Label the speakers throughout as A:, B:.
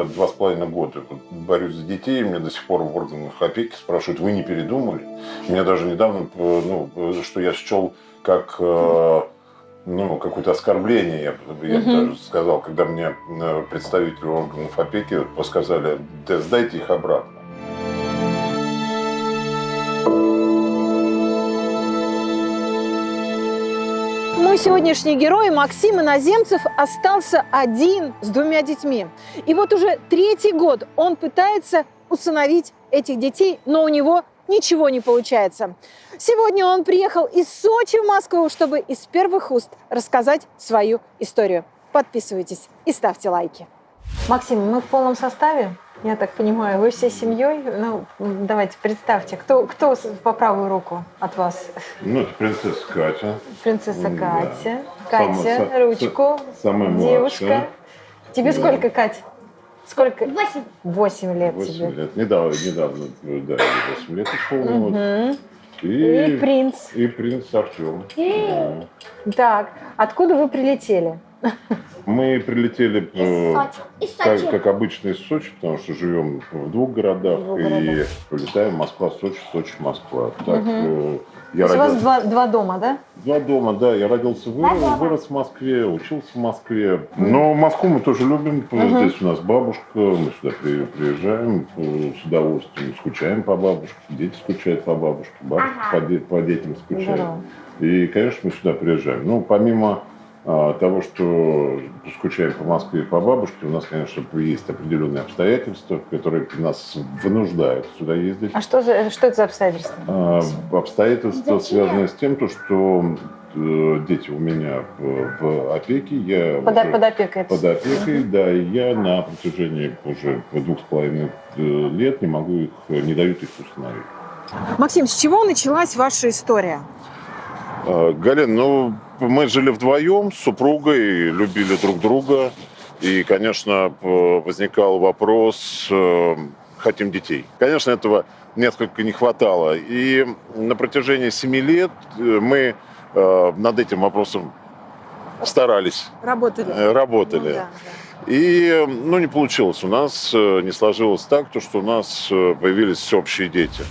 A: 2,5 года борюсь за детей, меня до сих пор в органах опеки спрашивают, вы не передумали? Меня даже недавно, что я счел как какое-то оскорбление, я бы даже сказал, когда мне представители органов опеки сказали, да сдайте их обратно.
B: Мой сегодняшний герой Максим Иноземцев остался один с 2 детьми. И вот уже 3-й год он пытается усыновить этих детей, но у него ничего не получается. Сегодня он приехал из Сочи в Москву, чтобы из первых уст рассказать свою историю. Подписывайтесь и ставьте лайки. Максим, мы в полном составе? Я так понимаю, вы всей семьей? Ну, давайте представьте, кто по правую руку от вас?
A: Ну, это принцесса Катя.
B: Принцесса Катя.
A: Да.
B: Катя, ручку.
A: Самая
B: девушка.
A: младшая.
B: Тебе сколько, Кать? Сколько?
C: 8.
B: 8 лет
A: 8
B: тебе.
A: лет. Недавно, да, 8 лет исполнилось.
B: И принц.
A: И принц Артем.
B: Так, откуда вы прилетели?
A: Мы прилетели,
C: Из Сочи.
A: как обычно, из Сочи, потому что живем в 2 городах. И полетаем Москва-Сочи, Сочи-Москва. Так,
B: То есть у вас 2 дома, да?
A: 2 дома, да. Я родился, вырос в Москве, учился в Москве. Но Москву мы тоже любим. Здесь у нас бабушка, мы сюда приезжаем с удовольствием, скучаем по бабушке, дети скучают по бабушке, бабушка по детям скучает.
B: Здорово.
A: И, конечно, мы сюда приезжаем. Ну, помимо того, что скучаем по Москве и по бабушке, у нас, конечно, есть определенные обстоятельства, которые нас вынуждают сюда ездить.
B: А что это за обстоятельства?
A: Обстоятельства связаны с тем, что дети у меня в опеке. Я
B: Под опекой.
A: под опекой, да, и я на протяжении уже 2,5 лет не дают их установить.
B: Максим, с чего началась ваша история?
A: Галин, мы жили вдвоем с супругой, любили друг друга. И, конечно, возникал вопрос, хотим детей. Конечно, этого несколько не хватало. И на протяжении 7 лет мы над этим вопросом старались.
B: Работали.
A: Ну, да. И не получилось у нас, не сложилось так, что у нас появились всеобщие дети.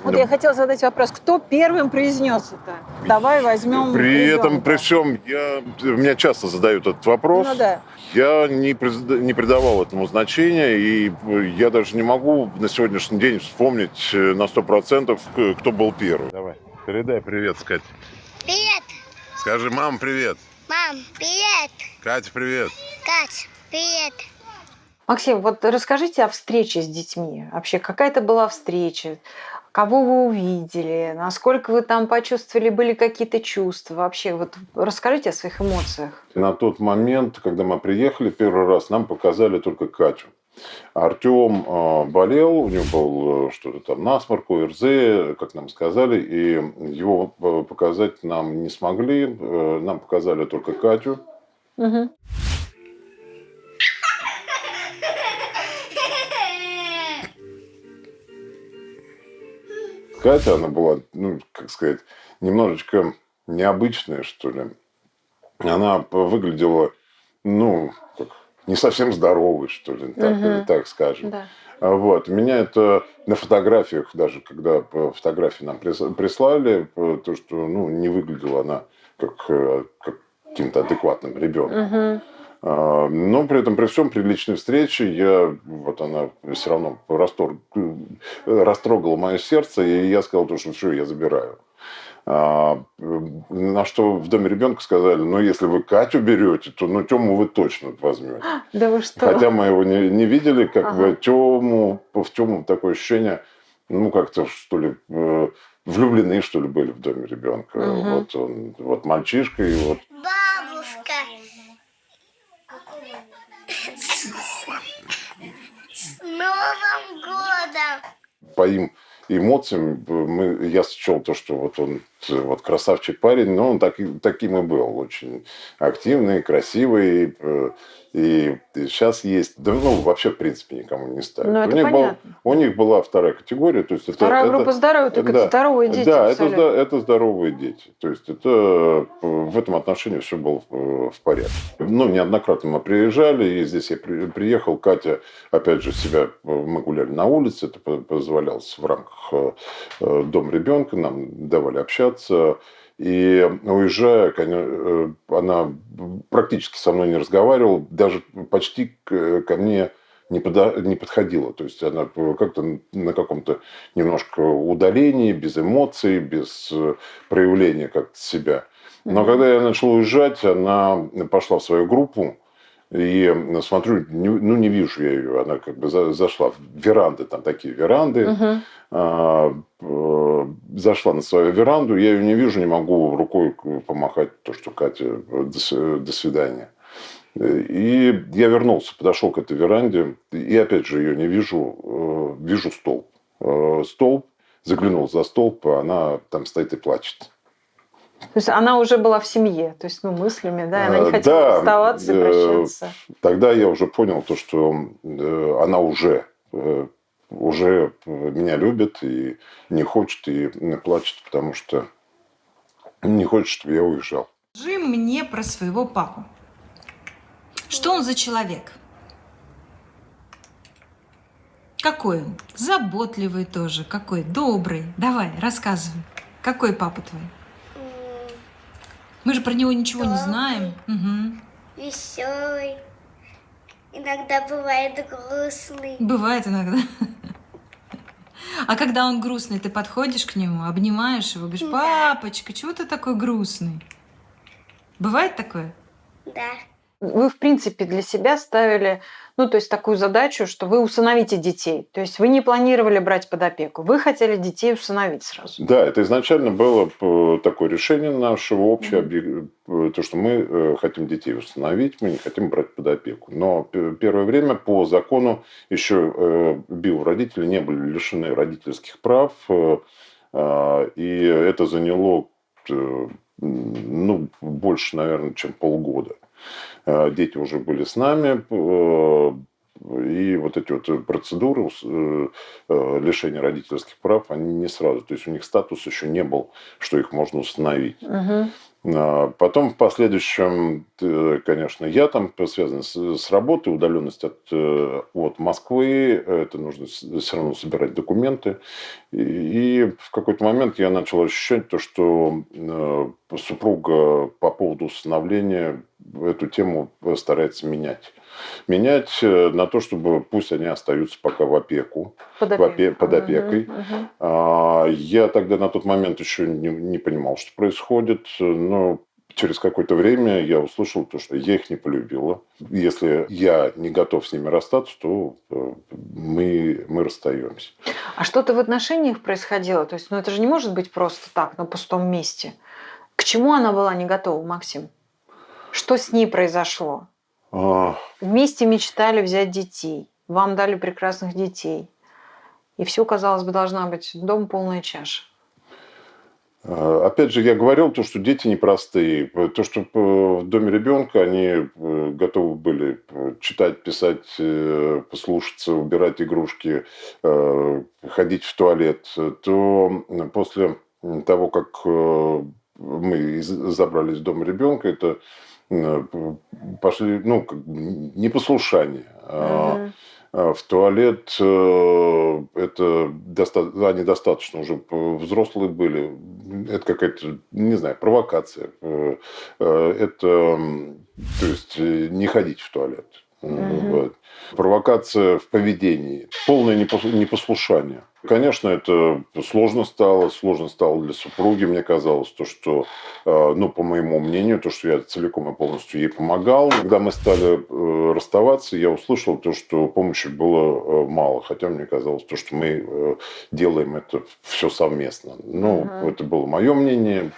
B: Вот я хотела задать вопрос, кто первым произнес это? Давай возьмем
A: При всем, меня часто задают этот вопрос.
B: Ну, да.
A: Я не придавал этому значения, и я даже не могу на сегодняшний день вспомнить на 100%, кто был первый. Давай, передай привет, Катя.
C: Привет.
A: Скажи, мам, привет.
C: Мам, привет.
A: Катя, привет.
C: Кать, привет.
B: Максим, вот расскажите о встрече с детьми. Вообще, какая это была встреча? Кого вы увидели? Насколько вы там почувствовали? Были какие-то чувства? Вообще, вот расскажите о своих эмоциях.
A: На тот момент, когда мы приехали первый раз, нам показали только Катю. Артем болел, у него был что-то там насморк, ОРЗ, как нам сказали, и его показать нам не смогли. Нам показали только Катю.
B: Угу.
A: Катя, она была, немножечко необычная, что ли. Она выглядела, не совсем здоровой, что ли, так скажем.
B: Да.
A: Вот. Меня это на фотографиях, даже когда фотографии нам прислали, то, что не выглядела она как каким-то адекватным ребенком. Но при этом, при всем, при личной встрече, она все равно растрогала мое сердце, и я сказал, что все, я забираю. На что в доме ребенка сказали, если вы Катю берете, то Тему вы точно возьмете.
B: Да вы что?
A: Хотя мы его не видели, в Тему такое ощущение, как-то, что ли, влюблены, что ли, были в доме ребенка. Вот мальчишка и вот.
C: Бабушка. С Новым годом.
A: По им эмоциям я счел то, что он вот красавчик парень, но он таким и был. Очень активный, красивый. И сейчас есть, да, ну, вообще, в принципе, никому не ставят.
B: Ну, это понятно.
A: У них была вторая категория. То есть
B: Вторая группа здоровья, так это здоровые дети.
A: Да,
B: абсолютно.
A: это здоровые дети. То есть это в этом отношении все было в порядке. Ну, неоднократно мы приезжали, и здесь я приехал, Катя, опять же, мы гуляли на улице, это позволялось в рамках дома ребенка, нам давали общаться. И уезжая, она практически со мной не разговаривала, даже почти ко мне не подходила. То есть она как-то на каком-то немножко удалении, без эмоций, без проявления как-то себя. Но когда я начал уезжать, она пошла в свою группу. И смотрю, не вижу я ее. Она как бы зашла в веранды, там такие веранды. Зашла на свою веранду, я ее не вижу, не могу рукой помахать, то, что Катя, до свидания. И я вернулся, подошел к этой веранде, и опять же ее не вижу, вижу столб. Столб, заглянул за столб, а она там стоит и плачет.
B: То есть она уже была в семье, то есть, мыслями, да, она не хотела оставаться и прощаться.
A: Тогда я уже понял то, что она уже меня любит и не хочет, и плачет, потому что не хочет, чтобы я уезжал.
D: Скажи мне про своего папу. Что он за человек? Какой он? Заботливый тоже, какой? Добрый. Давай, рассказывай. Какой папа твой? Мы же про него ничего не знаем. Угу.
C: Веселый. Иногда бывает грустный.
D: Бывает иногда. А когда он грустный, ты подходишь к нему, обнимаешь его, говоришь: папочка, чего ты такой грустный? Бывает такое?
C: Да.
B: Вы, в принципе, для себя ставили, то есть такую задачу, что вы усыновите детей. То есть вы не планировали брать под опеку. Вы хотели детей усыновить сразу.
A: Да, это изначально было такое решение нашего общее, то, что мы хотим детей усыновить, мы не хотим брать под опеку. Но первое время по закону еще биородители не были лишены родительских прав, и это заняло больше, наверное, чем полгода. Дети уже были с нами, и вот эти вот процедуры лишения родительских прав, они не сразу. То есть у них статус еще не был, что их можно установить. Потом в последующем, конечно, я там связан с работой, удаленность от Москвы, это нужно все равно собирать документы. И в какой-то момент я начал ощущать то, что супруга по поводу усыновления эту тему старается менять. Менять на то, чтобы пусть они остаются пока в опеку, под опекой. Я тогда на тот момент еще не понимал, что происходит, но через какое-то время я услышал то, что я их не полюбила. Если я не готов с ними расстаться, то мы расстаемся.
B: А что-то в отношениях происходило? То есть, это же не может быть просто так, на пустом месте. К чему она была не готова, Максим? Что с ней произошло? Вместе мечтали взять детей. Вам дали прекрасных детей. И все, казалось бы, должна быть дом полная чаша.
A: Опять же, я говорил, то, что дети непростые. То, что в доме ребенка они готовы были читать, писать, послушаться, убирать игрушки, ходить в туалет, то после того, как мы забрали из дома ребенка, это пошли, непослушание. В туалет это они достаточно уже взрослые были. Это какая-то, не знаю, провокация. Это, то есть, не ходить в туалет. Вот. Провокация в поведении. Полное непослушание. Конечно, это сложно стало для супруги. Мне казалось, то, что, по моему мнению, то, что я целиком и полностью ей помогал. Когда мы стали расставаться, я услышал то, что помощи было мало. Хотя мне казалось, то, что мы делаем это все совместно. Это было мое мнение,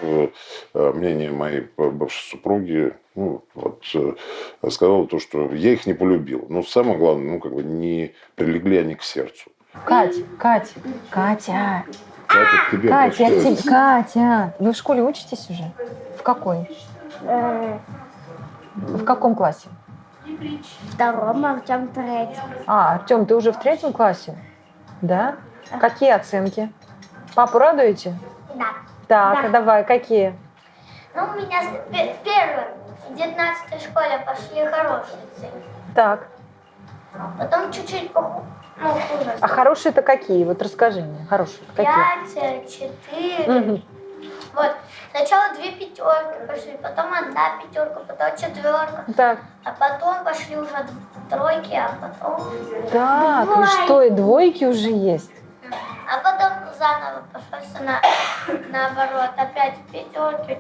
A: мнение моей бывшей супруги. Сказала то, что я их не полюбил. Но самое главное, не прилегли они к сердцу.
B: Катя!
A: Катя, к тебе
B: Катя,
A: обращается.
B: Катя, вы в школе учитесь уже? В какой? В каком классе?
C: Втором, Артем третьем.
B: А, Артем, ты уже в 3 классе? Да? Какие оценки? Папу радуете?
C: Да.
B: Так,
C: Да.
B: давай, какие?
C: Ну, у меня первым в 19 школе пошли хорошие цифры.
B: Так.
C: Потом чуть-чуть хуже.
B: А хорошие-то какие? Вот расскажи мне. Хорошие-то какие?
C: 5, 4.
B: Мгм.
C: Вот. Сначала 2 пятерки пошли, потом 1 пятерка, потом 4.
B: Так.
C: А потом пошли уже тройки, а потом...
B: Так, и что, и двойки уже есть?
C: А потом заново пошло все наоборот. Опять пятерки,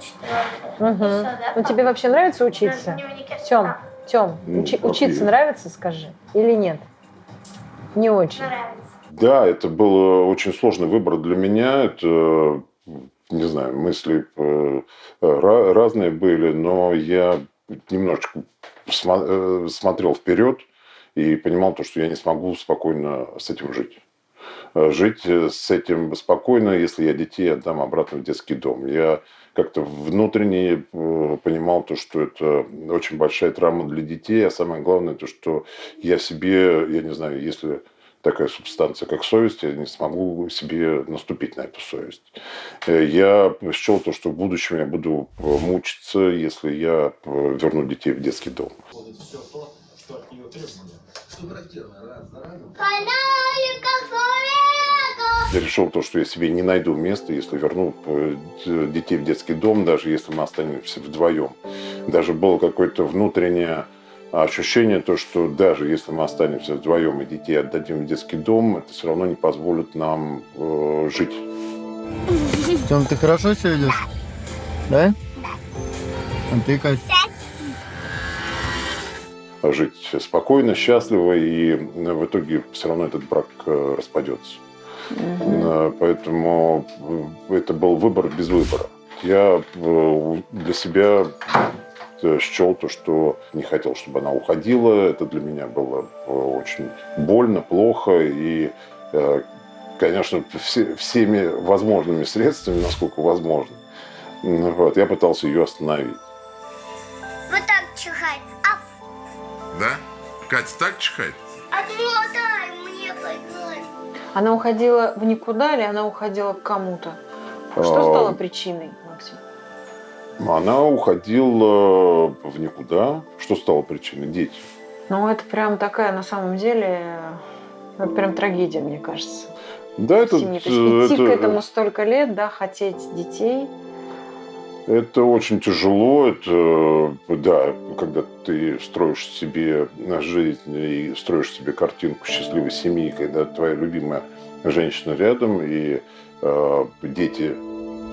C: 4.
B: Угу. Ну, тебе вообще нравится учиться? Тём, учиться нравится, скажи? Или нет? Не очень.
C: Нравится.
A: Да, это был очень сложный выбор для меня. Это, не знаю, мысли разные были, но я немножечко смотрел вперед и понимал то, что я не смогу спокойно с этим жить. Жить с этим спокойно, если я детей отдам обратно в детский дом. Я как-то внутренне понимал то, что это очень большая травма для детей, а самое главное то, что я себе, я не знаю, если такая субстанция, как совесть, я не смогу себе наступить на эту совесть. Я счел то, что в будущем я буду мучиться, если я верну детей в детский дом.
E: Все то, что от нее требовали. Что характерно, раз за разом.
A: Я решил то, что я себе не найду места, если верну детей в детский дом, даже если мы останемся вдвоем. Даже было какое-то внутреннее ощущение, то, что даже если мы останемся вдвоем и детей отдадим в детский дом, это все равно не позволит нам жить.
F: Тём, ты хорошо себя ведешь? Да? А ты, Кать?
A: Жить спокойно, счастливо, и в итоге все равно этот брак распадется. Поэтому это был выбор без выбора. Я для себя счел то, что не хотел, чтобы она уходила. Это для меня было очень больно, плохо. И, конечно, всеми возможными средствами, насколько возможно, вот, я пытался ее остановить.
C: Вот так чихает.
G: Да? Катя так чихает?
C: Отмотай мне погладь.
B: Она уходила в никуда или она уходила к кому-то? Что стало причиной, Максим?
A: Она уходила в никуда. Что стало причиной? Дети.
B: Ну, это прям такая, на самом деле, это прям трагедия, мне кажется.
A: Да, это,
B: Семьи. То есть идти к этому столько лет, да, хотеть детей.
A: это очень тяжело. Это, да, когда ты строишь себе жизнь и строишь себе картинку счастливой семьи, когда твоя любимая женщина рядом и дети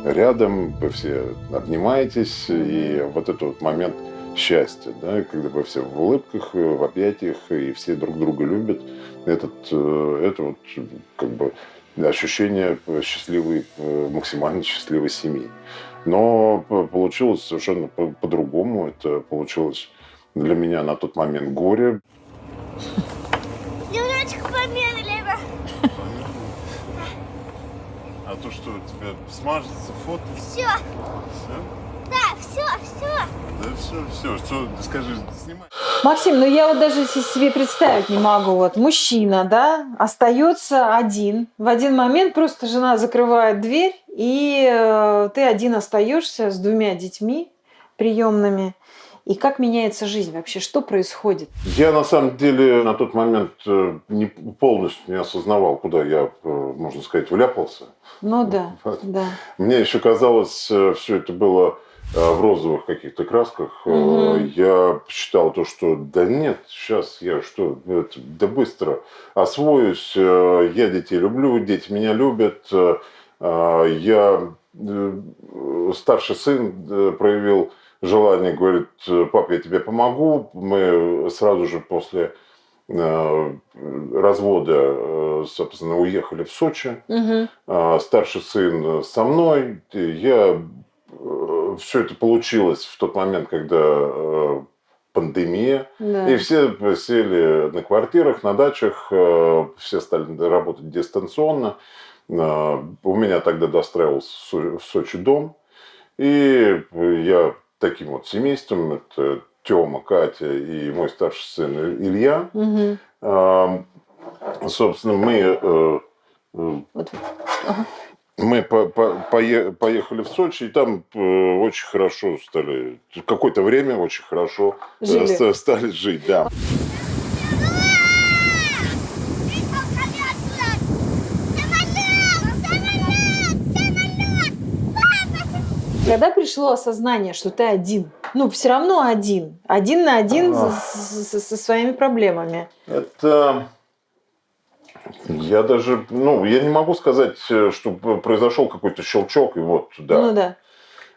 A: рядом, вы все обнимаетесь, и вот этот вот момент счастья, да, когда вы все в улыбках, в объятиях, и все друг друга любят, это вот как бы ощущение счастливой, максимально счастливой семьи. Но получилось совершенно по-другому. Это получилось для меня на тот момент горе.
C: Немножечко помедленно.
G: А то что, у тебя смажется фото?
C: Все.
G: Все?
C: Да, все.
G: Да все. Что, скажи, снимай.
B: Максим, ну я вот даже себе представить не могу. Вот мужчина, да, остается один. В один момент просто жена закрывает дверь, и ты один остаешься с 2 детьми приемными. И как меняется жизнь вообще? Что происходит?
A: Я на самом деле на тот момент полностью не осознавал, куда я, можно сказать, вляпался.
B: Ну да,
A: Вот.
B: да.
A: Мне еще казалось, все это было в розовых каких-то красках.
B: Мгм.
A: Я считал то, что да нет, сейчас я что, да быстро освоюсь, я детей люблю, дети меня любят. Я старший сын проявил желание, говорит: пап, я тебе помогу. Мы сразу же после развода, собственно, уехали в Сочи.
B: Мгм.
A: Старший сын со мной. Все это получилось в тот момент, когда пандемия.
B: Да.
A: И все сели на квартирах, на дачах, все стали работать дистанционно. У меня тогда достраивался в Сочи дом. И я таким вот семейством, это Тёма, Катя и мой старший сын Илья, собственно,
B: Вот. Ага.
A: мы поехали в Сочи, и там очень хорошо стали, какое-то время очень хорошо
B: Жили.
A: стали жить, да.
B: Когда пришло осознание, что ты один, ну, все равно один на один со своими проблемами.
A: Это я даже, ну, я не могу сказать, что произошел какой-то щелчок, и вот, да.
B: Ну да.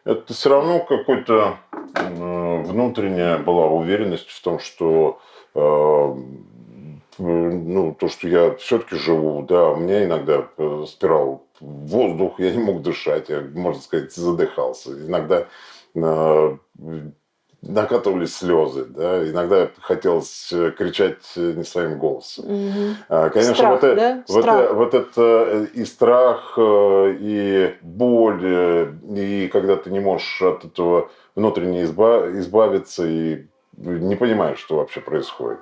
A: Это все равно какой-то внутренняя была уверенность в том, что ну, то, что я все-таки живу, да, у меня иногда спирал воздух, я не мог дышать, я, можно сказать, задыхался. Иногда накатывались слезы, да, иногда хотелось кричать не своим голосом. Конечно,
B: Страх, да? Страх.
A: вот это и страх, и боль, и когда ты не можешь от этого внутренне избавиться, и не понимаешь, что вообще происходит.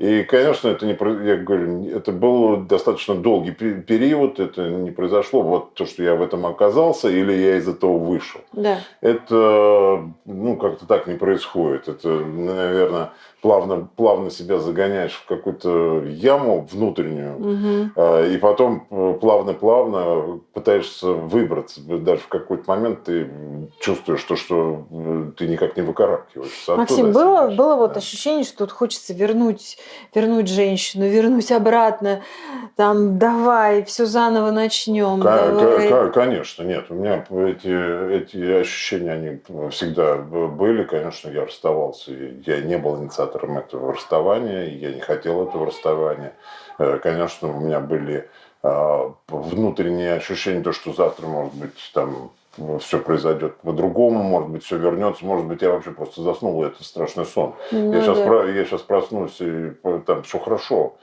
A: И, конечно, это не, я говорю, это был достаточно долгий период, это не произошло вот то, что я в этом оказался, или я из этого вышел.
B: Да.
A: Это, ну, как-то так не происходит. Это, наверное, плавно себя загоняешь в какую-то яму внутреннюю, и потом плавно пытаешься выбраться. Даже в какой-то момент ты чувствуешь, что ты никак не выкарабкиваешься.
B: Максим, было вот ощущение, что тут хочется вернуть женщину, вернуть обратно, там, давай, все заново начнем.
A: Конечно, нет. У меня эти ощущения, они всегда были. Конечно, я расставался. Я не был инициатором этого расставания, я не хотел этого расставания. Конечно, у меня были внутренние ощущения, то, что завтра, может быть, там все произойдет по-другому, может быть, все вернется, может быть, я вообще просто заснул, и это страшный сон. Я сейчас проснусь, и там все хорошо.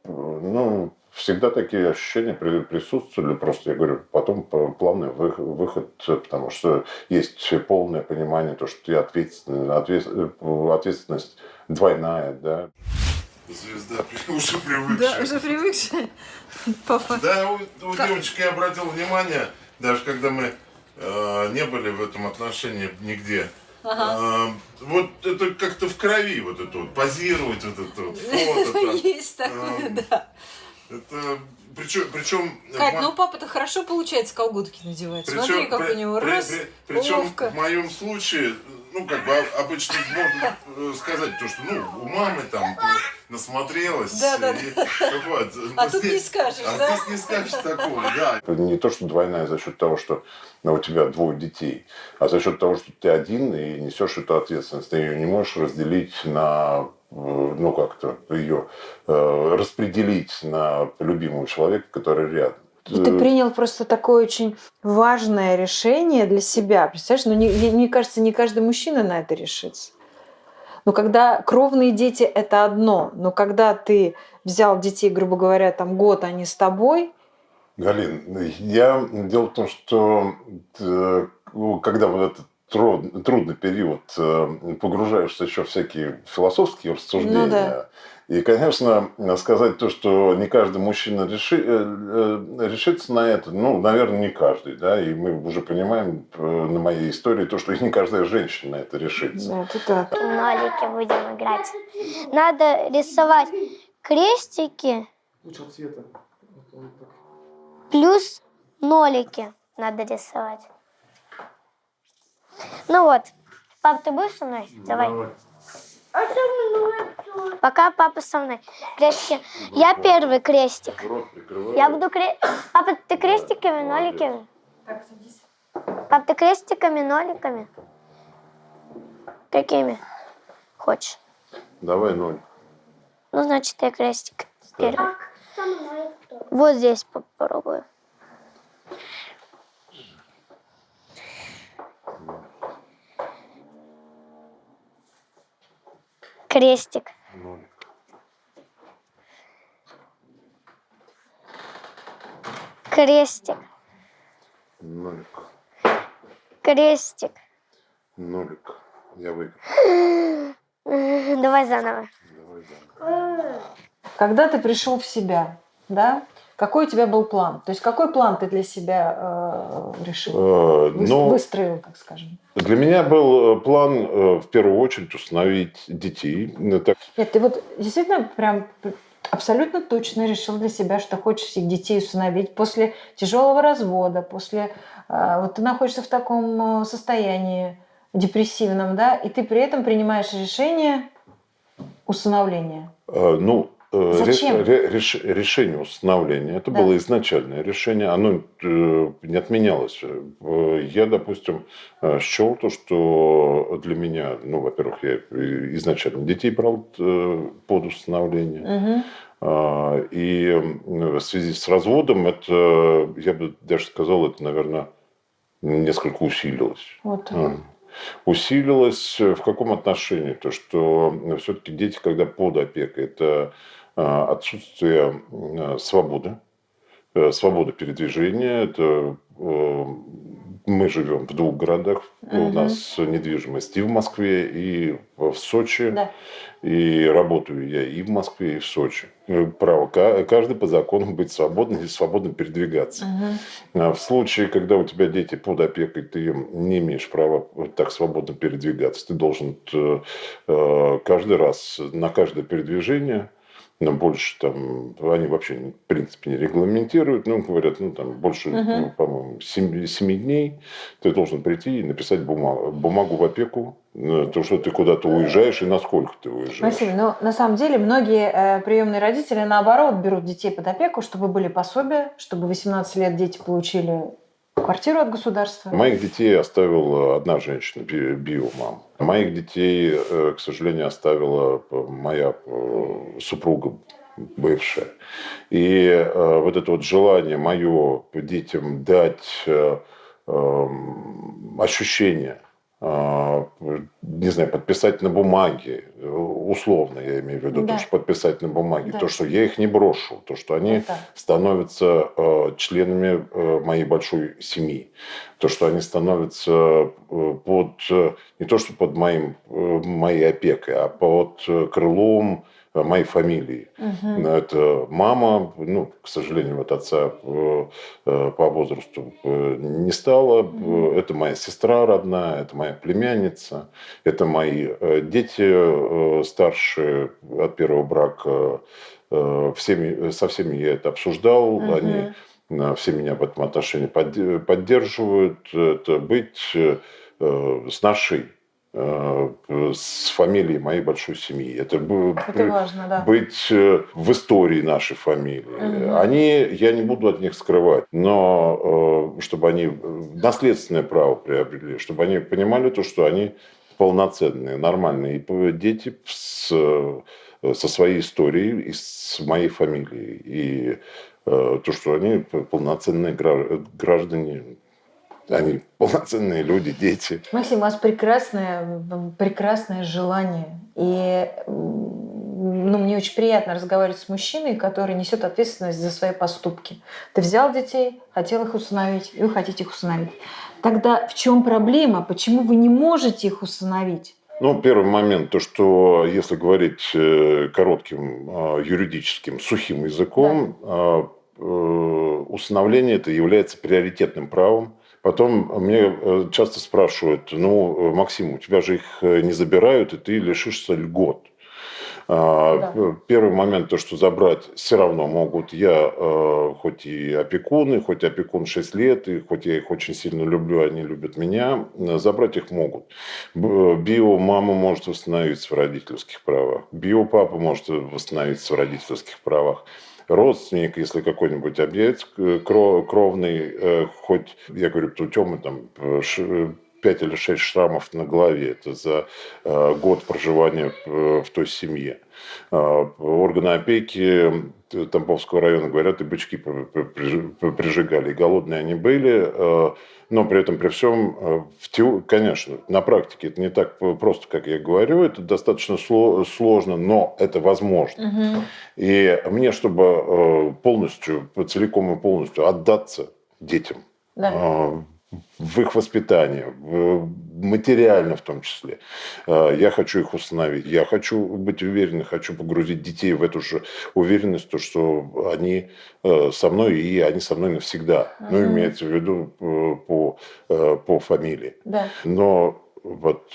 A: Ну, всегда такие ощущения присутствовали, просто, я говорю, потом плавный выход, потому что есть полное понимание, то, что ты ответственность двойная, да.
G: Звезда уже привыкшая.
D: Да, уже привыкшая. Папа.
G: Да, у девочек я обратил внимание, даже когда мы не были в этом отношении нигде. Вот это как-то в крови, вот это вот, позировать, вот это вот, фото.
D: Есть такое, да.
G: Это, причем
D: Кать, ну у папы-то хорошо получается колготки надевать. Смотри, как у него раз,
G: причем
D: ловко.
G: в моем случае, ну, как бы обычно можно сказать то, что, ну, у мамы там насмотрелась.
D: Да.
G: Вот.
D: А тут не скажешь, да?
G: Здесь не скажешь такого, да.
A: Не то, что двойная за счет того, что у тебя двое детей, а за счет того, что ты один и несешь эту ответственность. Ты ее не можешь разделить на, ну, как-то ее распределить на любимого человека, который рядом.
B: И ты принял просто такое очень важное решение для себя. Представляешь, ну, мне кажется, не каждый мужчина на это решится. Но когда кровные дети – это одно, но когда ты взял детей, грубо говоря, там год, они с тобой.
A: Галин, дело в том, что когда вот этот трудный период погружаешься еще в всякие философские рассуждения,
B: Ну, да.
A: и, конечно, сказать то, что не каждый мужчина решится на это, ну, наверное, не каждый, да, и мы уже понимаем на моей истории то, что и не каждая женщина на это решится.
B: Да, это так.
C: Нолики будем играть. Надо рисовать крестики плюс нолики надо рисовать. Ну вот. Пап, ты будешь со мной? Давай. А со мной? Пока папа со мной. Крестики. Я первый крестик. Я буду Папа, ты крестиками, ноликами?
B: Так, садись.
C: Пап, ты крестиками, ноликами? Какими хочешь?
A: Давай 0.
C: Ну, значит, я крестик первый. Вот здесь попробую. Крестик.
A: 0.
C: Крестик.
A: Нолик.
C: Крестик.
A: Нолик. Я выиграл.
C: Давай заново.
A: Давай заново.
B: Когда ты пришел в себя, да, какой у тебя был план? То есть какой план ты для себя решил, выстроил, так скажем?
A: Для меня был план в первую очередь установить детей.
B: Нет, ты вот действительно прям абсолютно точно решил для себя, что хочешь всех детей усыновить после тяжелого развода, после... Вот ты находишься в таком состоянии депрессивном, да, и ты при этом принимаешь решение усыновления.
A: Зачем? Решение усыновления. Это было изначальное решение. Оно не отменялось. Я, допустим, счел то, что для меня, во-первых, я изначально детей брал под усыновление. И в связи с разводом это, я бы даже сказал, это, наверное, несколько усилилось.
B: Вот.
A: Усилилось в каком отношении? То, что все-таки дети, когда под опекой, это отсутствие свободы, свобода передвижения. Это мы живем в двух городах. У нас недвижимость и в Москве, и в Сочи.
B: Да.
A: И работаю я и в Москве, и в Сочи. Право каждый по закону быть свободным и свободно передвигаться. В случае, когда у тебя дети под опекой, ты не имеешь права так свободно передвигаться. Ты должен каждый раз на каждое передвижение, но больше там, они вообще в принципе не регламентируют, говорят, там больше, по-моему, 7 дней ты должен прийти и написать бумагу в опеку, то, что ты куда-то уезжаешь и насколько ты уезжаешь.
B: Василий, на самом деле многие приемные родители наоборот берут детей под опеку, чтобы были пособия, чтобы 18 лет дети получили квартиру от государства.
A: Моих детей оставила одна женщина, биомама. Моих детей, к сожалению, оставила моя супруга бывшая. И вот это вот желание мое детям дать ощущение, не знаю, подписать на бумаге, условно я имею в виду, то, что подписать на бумаге, то, что я их не брошу, то, что они становятся членами моей большой семьи, то, что они становятся не то, что под моей опекой, а под крылом моей фамилии. Это мама, к сожалению, вот отца по возрасту не стало. Это моя сестра родная, это моя племянница, это мои дети старшие от первого брака. Со всеми я это обсуждал. Они все меня в этом отношении поддерживают. Это быть с нашей, с фамилией моей большой семьи. Это
B: важно, да.
A: Быть в истории нашей фамилии. Я не буду от них скрывать, но чтобы они наследственное право приобрели, чтобы они понимали то, что они полноценные, нормальные дети со своей историей и с моей фамилией. И то, что они полноценные граждане. Они полноценные люди, дети.
B: Максим, у вас прекрасное желание. И мне очень приятно разговаривать с мужчиной, который несет ответственность за свои поступки. Ты взял детей, хотел их усыновить, и вы хотите их усыновить. Тогда в чем проблема? Почему вы не можете их усыновить?
A: Первый момент, то, что если говорить коротким юридическим, сухим языком, усыновление это является приоритетным правом. Потом мне часто спрашивают, Максим, у тебя же их не забирают, и ты лишишься льгот. Первый момент, то, что забрать все равно могут. Я хоть и опекун, хоть опекун 6 лет, и хоть я их очень сильно люблю, они любят меня, забрать их могут. Биомама может восстановиться в родительских правах. Биопапа может восстановиться в родительских правах. Родственник, если какой-нибудь объект кровный, хоть, я говорю, у Тёмы там 5 или 6 шрамов на голове. Это за год проживания в той семье. Органы опеки Тамбовского района говорят, и бычки прижигали. И голодные они были, но при этом, при всем, конечно, на практике это не так просто, как я говорю, это достаточно сложно, но это возможно. И мне, чтобы полностью, целиком и полностью отдаться детям, в их воспитание, материально в том числе. Я хочу их установить. Я хочу быть уверенным, хочу погрузить детей в эту же уверенность, то, что они со мной, и они со мной навсегда. Ну, имеется в виду по фамилии.
B: Да.
A: Но вот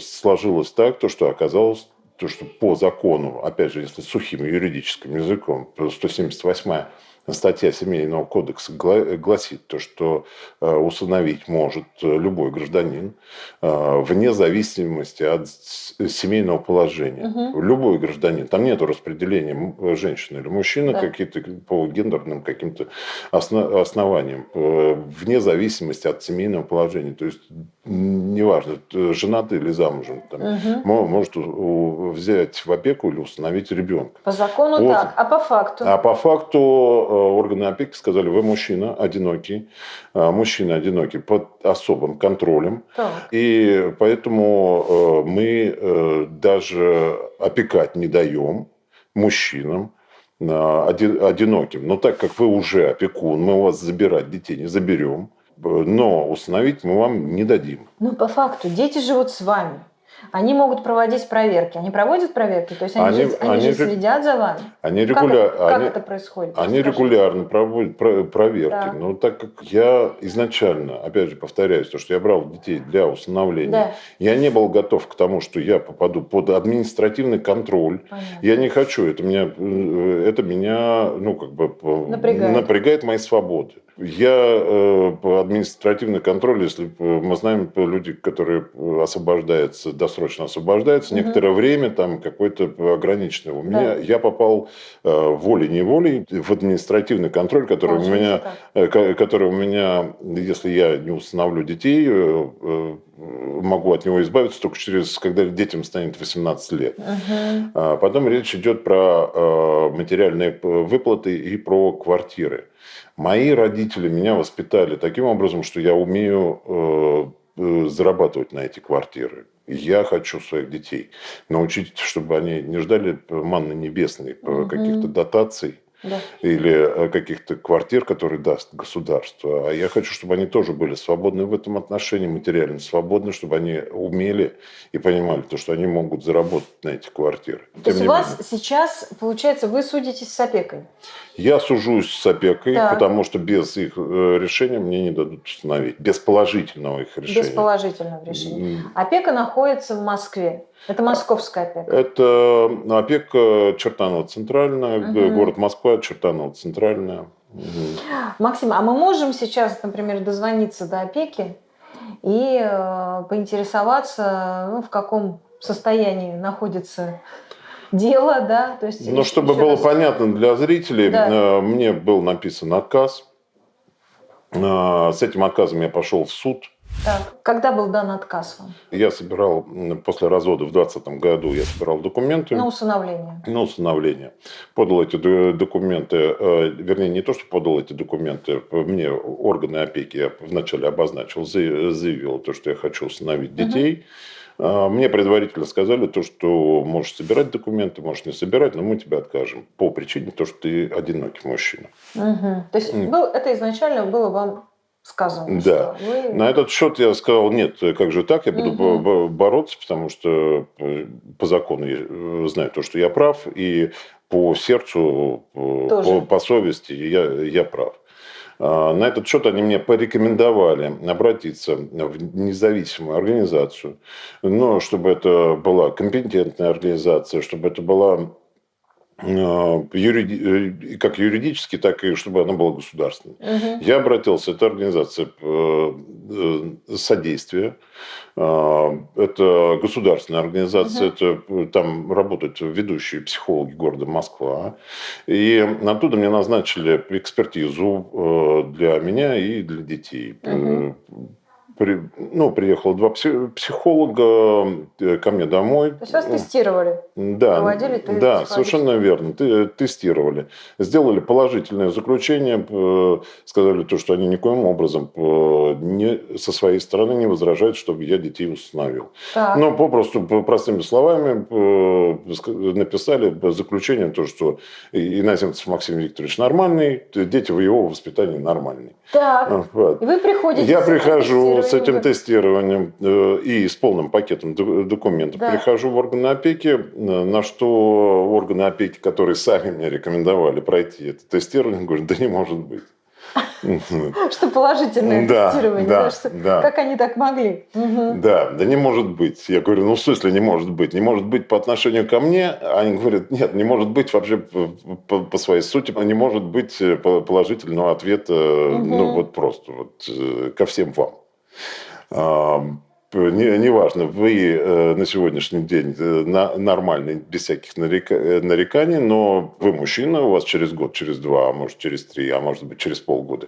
A: сложилось так, то, что оказалось, то, что по закону, опять же, если сухим юридическим языком, 178-я статья Семейного кодекса гласит то, что усыновить может любой гражданин вне зависимости от семейного положения. Любой гражданин. Там нет распределения женщины или мужчины какие-то по гендерным каким-то основаниям. Вне зависимости от семейного положения. То есть неважно, женатый или замужем. Там, может взять в опеку или усыновить ребенка.
B: По закону так, а по факту?
A: А по факту органы опеки сказали, вы мужчина одинокий, под особым контролем.
B: Так.
A: И поэтому мы даже опекать не даем мужчинам одиноким. Но так как вы уже опекун, мы у вас забирать детей не заберем, но усыновить мы вам не дадим.
B: Ну, по факту, дети живут с вами. Они могут проводить проверки. Они проводят проверки? То есть они же следят за вами? Как это происходит?
A: Они регулярно проводят проверки. Да. Но так как я изначально, опять же повторяюсь, то, что я брал детей для усыновления, я не был готов к тому, что я попаду под административный контроль. Понятно. Я не хочу. Это меня напрягает мои свободы. Административный контроль, если мы знаем, люди, которые досрочно освобождаются, некоторое время, там какой-то ограниченный. Я попал волей-неволей в административный контроль, который у меня, если я не усыновлю детей, могу от него избавиться только когда детям станет 18 лет. Потом речь идет про материальные выплаты и про квартиры. Мои родители меня воспитали таким образом, что я умею зарабатывать на эти квартиры. Я хочу своих детей научить, чтобы они не ждали манны небесной, каких-то дотаций или каких-то квартир, которые даст государство. А я хочу, чтобы они тоже были свободны в этом отношении, материально свободны, чтобы они умели и понимали, что они могут заработать на эти квартиры.
B: То есть у вас сейчас, получается, вы судитесь с опекой?
A: Я сужусь с опекой, потому что без их решения мне не дадут установить. Без положительного их решения.
B: Без положительного решения. Опека находится в Москве. Это московская опека?
A: Это опека Чертаново-Центральная, город Москва, Чертаново-Центральная.
B: Максим, а мы можем сейчас, например, дозвониться до опеки и поинтересоваться, в каком состоянии находится дело, да? То есть,
A: чтобы было понятно для зрителей, мне был написан отказ. С этим отказом я пошел в суд.
B: Так. Когда был дан отказ вам?
A: Я собирал, после развода в 2020 году, я собирал документы.
B: На усыновление?
A: На усыновление. Подал эти документы, вернее, не то, что подал эти документы, мне органы опеки, я вначале обозначил, заявил, что я хочу усыновить детей. Мне предварительно сказали то, что можешь собирать документы, можешь не собирать, но мы тебе откажем по причине того, что ты одинокий мужчина.
B: То есть это изначально было вам сказано?
A: Да. На этот счет я сказал, нет, как же так, я буду бороться, потому что по закону я знаю то, что я прав, и по сердцу, по совести я прав. На этот счет они мне порекомендовали обратиться в независимую организацию, но чтобы это была компетентная организация, чтобы это была как юридически, так и чтобы она была государственной. Я обратился, это организация содействия, это государственная организация, там работают ведущие психологи города Москва, и оттуда мне назначили экспертизу для меня и для детей. приехало 2 психолога ко мне домой.
B: То есть вас тестировали?
A: Да,
B: Проводили
A: да, совершенно верно. Тестировали. Сделали положительное заключение, сказали то, что они никоим образом со своей стороны не возражают, чтобы я детей усыновил.
B: Так.
A: Но попросту, простыми словами, написали заключение, то, что Иноземцев Максим Викторович нормальный, дети в его воспитании нормальные.
B: Так,
A: Вот.
B: и вы приходите
A: Я
B: с этим
A: прихожу с этим
B: тестированием.
A: тестированием и с полным пакетом документов.
B: Да.
A: Прихожу в органы опеки, на что органы опеки, которые сами мне рекомендовали пройти это тестирование, говорят, да не может быть.
B: Что положительное
A: Да,
B: тестирование,
A: да,
B: что-
A: да.
B: как они так могли? Мгм.
A: Да не может быть. Я говорю, ну в смысле не может быть? Не может быть по отношению ко мне? Они говорят, нет, не может быть вообще по своей сути, не может быть положительного ответа, ну вот просто вот, ко всем вам. Неважно, вы на сегодняшний день нормальный, без всяких нареканий, но вы мужчина, у вас через год, через 2, а может через 3, а может быть через полгода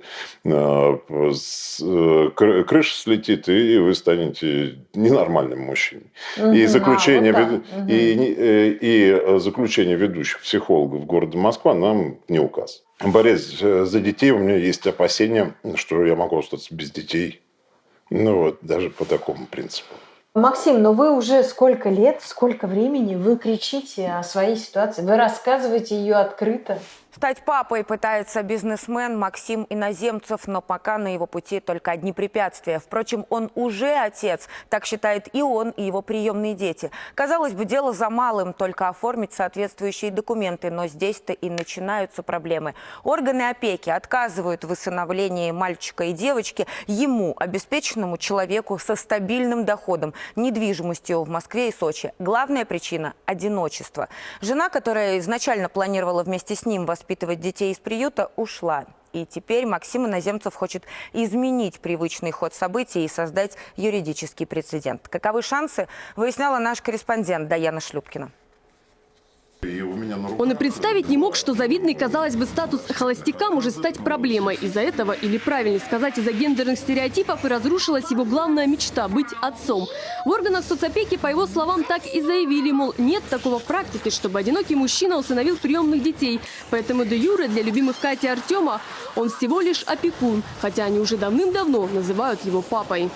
A: крыша слетит, и вы станете ненормальным мужчиной. И заключение,
B: вот так.
A: и заключение ведущих психологов города Москва нам не указ. Борясь за детей, у меня есть опасения, что я могу остаться без детей. Ну вот, даже по такому принципу.
B: Максим, но вы уже сколько лет, сколько времени вы кричите о своей ситуации, вы рассказываете ее открыто.
H: Стать папой пытается бизнесмен Максим Иноземцев, но пока на его пути только одни препятствия. Впрочем, он уже отец, так считает и он, и его приемные дети. Казалось бы, дело за малым, только оформить соответствующие документы, но здесь-то и начинаются проблемы. Органы опеки отказывают в усыновлении мальчика и девочки ему, обеспеченному человеку со стабильным доходом, недвижимостью в Москве и Сочи. Главная причина – одиночество. Жена, которая изначально планировала вместе с ним воспитывать детей из приюта, ушла. И теперь Максим Иноземцев хочет изменить привычный ход событий и создать юридический прецедент. Каковы шансы, выясняла наш корреспондент Даяна Шлюпкина.
I: Он и представить не мог, что завидный, казалось бы, статус холостяка может стать проблемой. Из-за этого, или правильнее сказать, из-за гендерных стереотипов и разрушилась его главная мечта – быть отцом. В органах соцопеки, по его словам, так и заявили, мол, нет такого в практике, чтобы одинокий мужчина усыновил приемных детей. Поэтому де юре для любимых Кати и Артема он всего лишь опекун, хотя они уже давным-давно называют его папой.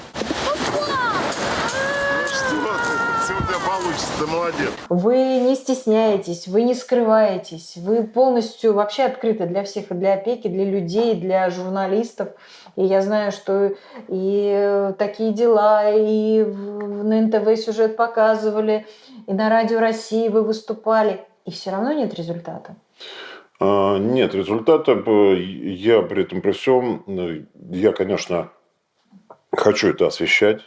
G: Все у тебя получится, ты молодец.
B: Вы не стесняетесь, вы не скрываетесь, вы полностью вообще открыты для всех, и для опеки, для людей, для журналистов. И я знаю, что и такие дела, и на НТВ сюжет показывали, и на Радио России вы выступали, и все равно нет результата.
A: Нет результата. Я при этом, при всем, я, конечно, хочу это освещать.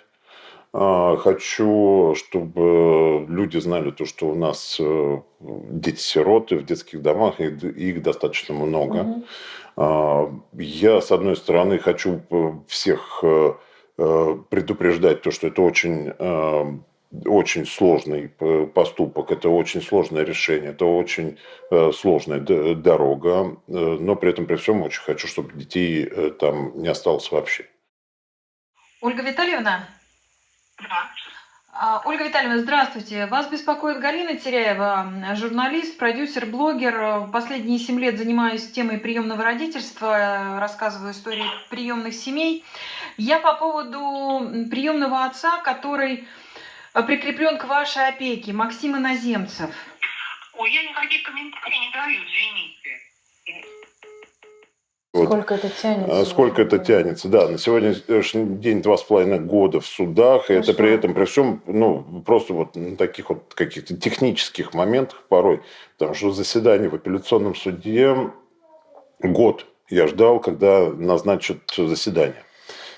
A: Хочу, чтобы люди знали то, что у нас дети-сироты в детских домах, и их достаточно много. Я, с одной стороны, хочу всех предупреждать то, что это очень сложный поступок, это очень сложное решение, это очень сложная дорога, но при этом, при всем, очень хочу, чтобы детей там не осталось вообще.
D: Ольга Витальевна?
J: Да.
D: Ольга Витальевна, здравствуйте. Вас беспокоит Галина Теряева, журналист, продюсер, блогер. В последние 7 лет занимаюсь темой приемного родительства, рассказываю истории приемных семей. Я по поводу приемного отца, который прикреплен к вашей опеке, Максим Иноземцев.
J: Ой, я никаких комментариев не даю, извините.
B: Сколько это тянется?
A: Сколько это тянется, да. На сегодняшний день 2,5 года в судах. И это при этом, при всем, просто вот на таких вот каких-то технических моментах порой. Потому что заседание в апелляционном суде год я ждал, когда назначат заседание.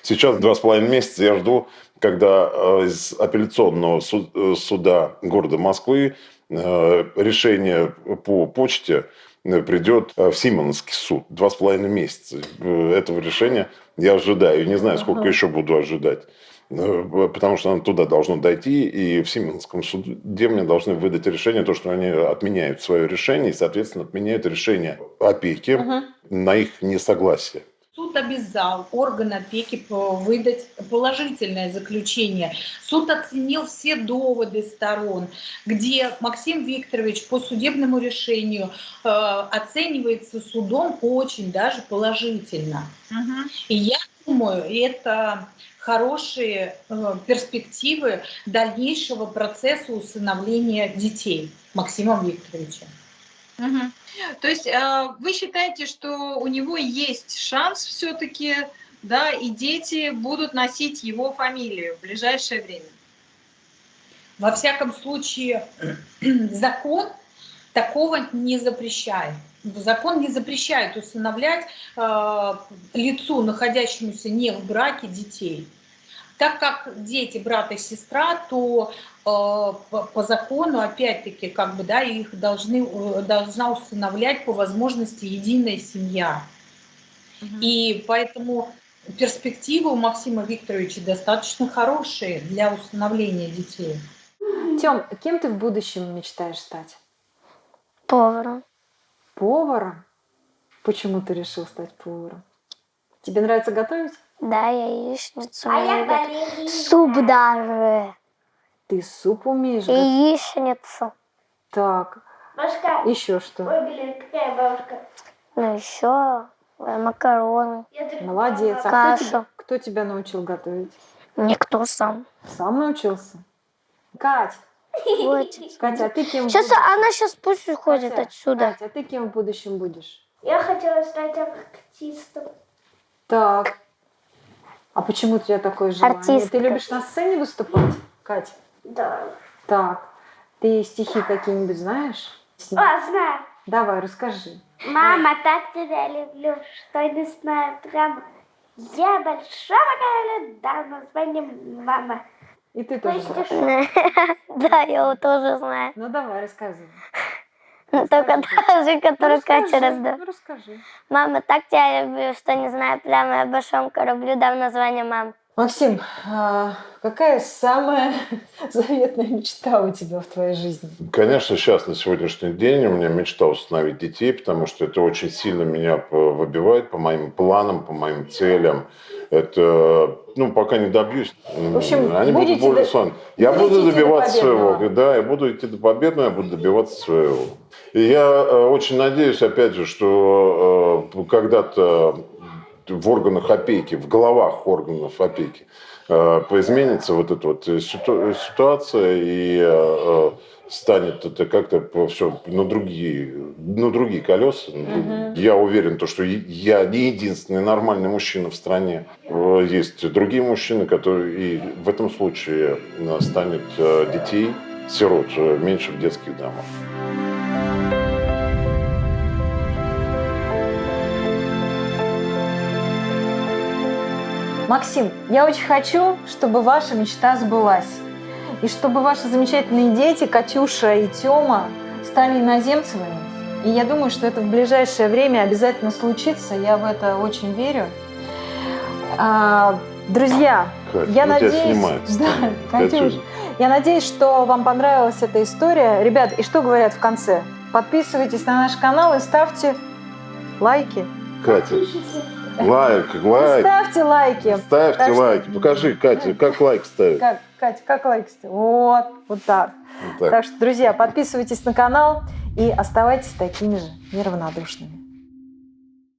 A: Сейчас 2,5 месяца я жду, когда из апелляционного суда города Москвы решение по почте придет в Симоновский суд. 2,5 месяца этого решения я ожидаю. Не знаю, сколько еще буду ожидать. Потому что оно туда должно дойти, и в Симоновском суде мне должны выдать решение, то, что они отменяют свое решение, и, соответственно, отменяют решение опеки на их несогласие.
K: Суд обязал орган опеки выдать положительное заключение. Суд оценил все доводы сторон, где Максим Викторович по судебному решению оценивается судом очень даже положительно. И я думаю, это хорошие перспективы дальнейшего процесса усыновления детей Максима Викторовича.
D: То есть вы считаете, что у него есть шанс все-таки, да, и дети будут носить его фамилию в ближайшее время?
K: Во всяком случае, закон такого не запрещает. Закон не запрещает усыновлять лицу, находящемуся не в браке, детей. Так как дети брат и сестра, то по закону, опять-таки, как бы, да, их должна усыновлять по возможности единая семья. И поэтому перспективы у Максима Викторовича достаточно хорошие для усыновления детей.
B: Тём, кем ты в будущем мечтаешь стать?
C: Поваром.
B: Поваром? Почему ты решил стать поваром? Тебе нравится готовить?
C: Да, яичницу. Суп даже.
B: Ты суп умеешь готовить?
C: Яичницу.
B: Так.
C: Бабушка.
B: Еще что?
C: Ой, блин, какая бабушка? Ну, еще макароны.
B: Молодец. А кто тебя научил готовить?
C: Никто сам.
B: Сам научился? Кать.
C: Вот.
B: Катя, а ты кем
C: Сейчас
B: будешь?
C: она сейчас пусть уходит отсюда.
B: Катя, а ты кем в будущем будешь?
C: Я хотела стать артистом.
B: Так. А почему у тебя такое желание?
C: Артистка.
B: Ты любишь на сцене выступать, Катя?
C: Да.
B: Так. Ты стихи какие-нибудь знаешь?
C: Знаю.
B: Давай, расскажи.
C: Мама, так тебя люблю, что не знаю прямо. Я большого короля дам название мама.
B: И ты тоже знаешь?
C: Да, я его тоже знаю.
B: Ну давай, рассказывай.
C: Только та же, которую Катя раздала.
B: Ну расскажи.
C: Мама, так тебя люблю, что не знаю прямо. Я большому кораблю дам название мам.
B: Максим, какая самая заветная мечта у тебя в твоей жизни?
A: Конечно, сейчас, на сегодняшний день, у меня мечта усыновить детей, потому что это очень сильно меня выбивает по моим планам, по моим целям. Это, пока не добьюсь.
B: В общем,
A: они будут более славны. Я буду добиваться своего. Да, я буду идти до победного, я буду добиваться своего. И я очень надеюсь, опять же, что когда-то в органах опеки, в головах органов опеки поизменится вот эта вот ситуация и станет это как-то все на другие колеса. Я уверен, что я не единственный нормальный мужчина в стране. Есть другие мужчины, которые и в этом случае станет детей, сирот, меньше в детских домах.
B: Максим, я очень хочу, чтобы ваша мечта сбылась. И чтобы ваши замечательные дети, Катюша и Тёма, стали иноземцами. И я думаю, что это в ближайшее время обязательно случится. Я в это очень верю. Друзья,
A: Кать,
B: я надеюсь...
A: Да,
B: Катюш, я надеюсь, что вам понравилась эта история. Ребят, и что говорят в конце? Подписывайтесь на наш канал и ставьте лайки.
A: Катя, лайк.
B: Ставьте лайки.
A: Ставьте лайки. Покажи, Катя, как лайк ставить.
B: Катя, как лайк ставить? Вот так. Так что, друзья, подписывайтесь на канал и оставайтесь такими же неравнодушными.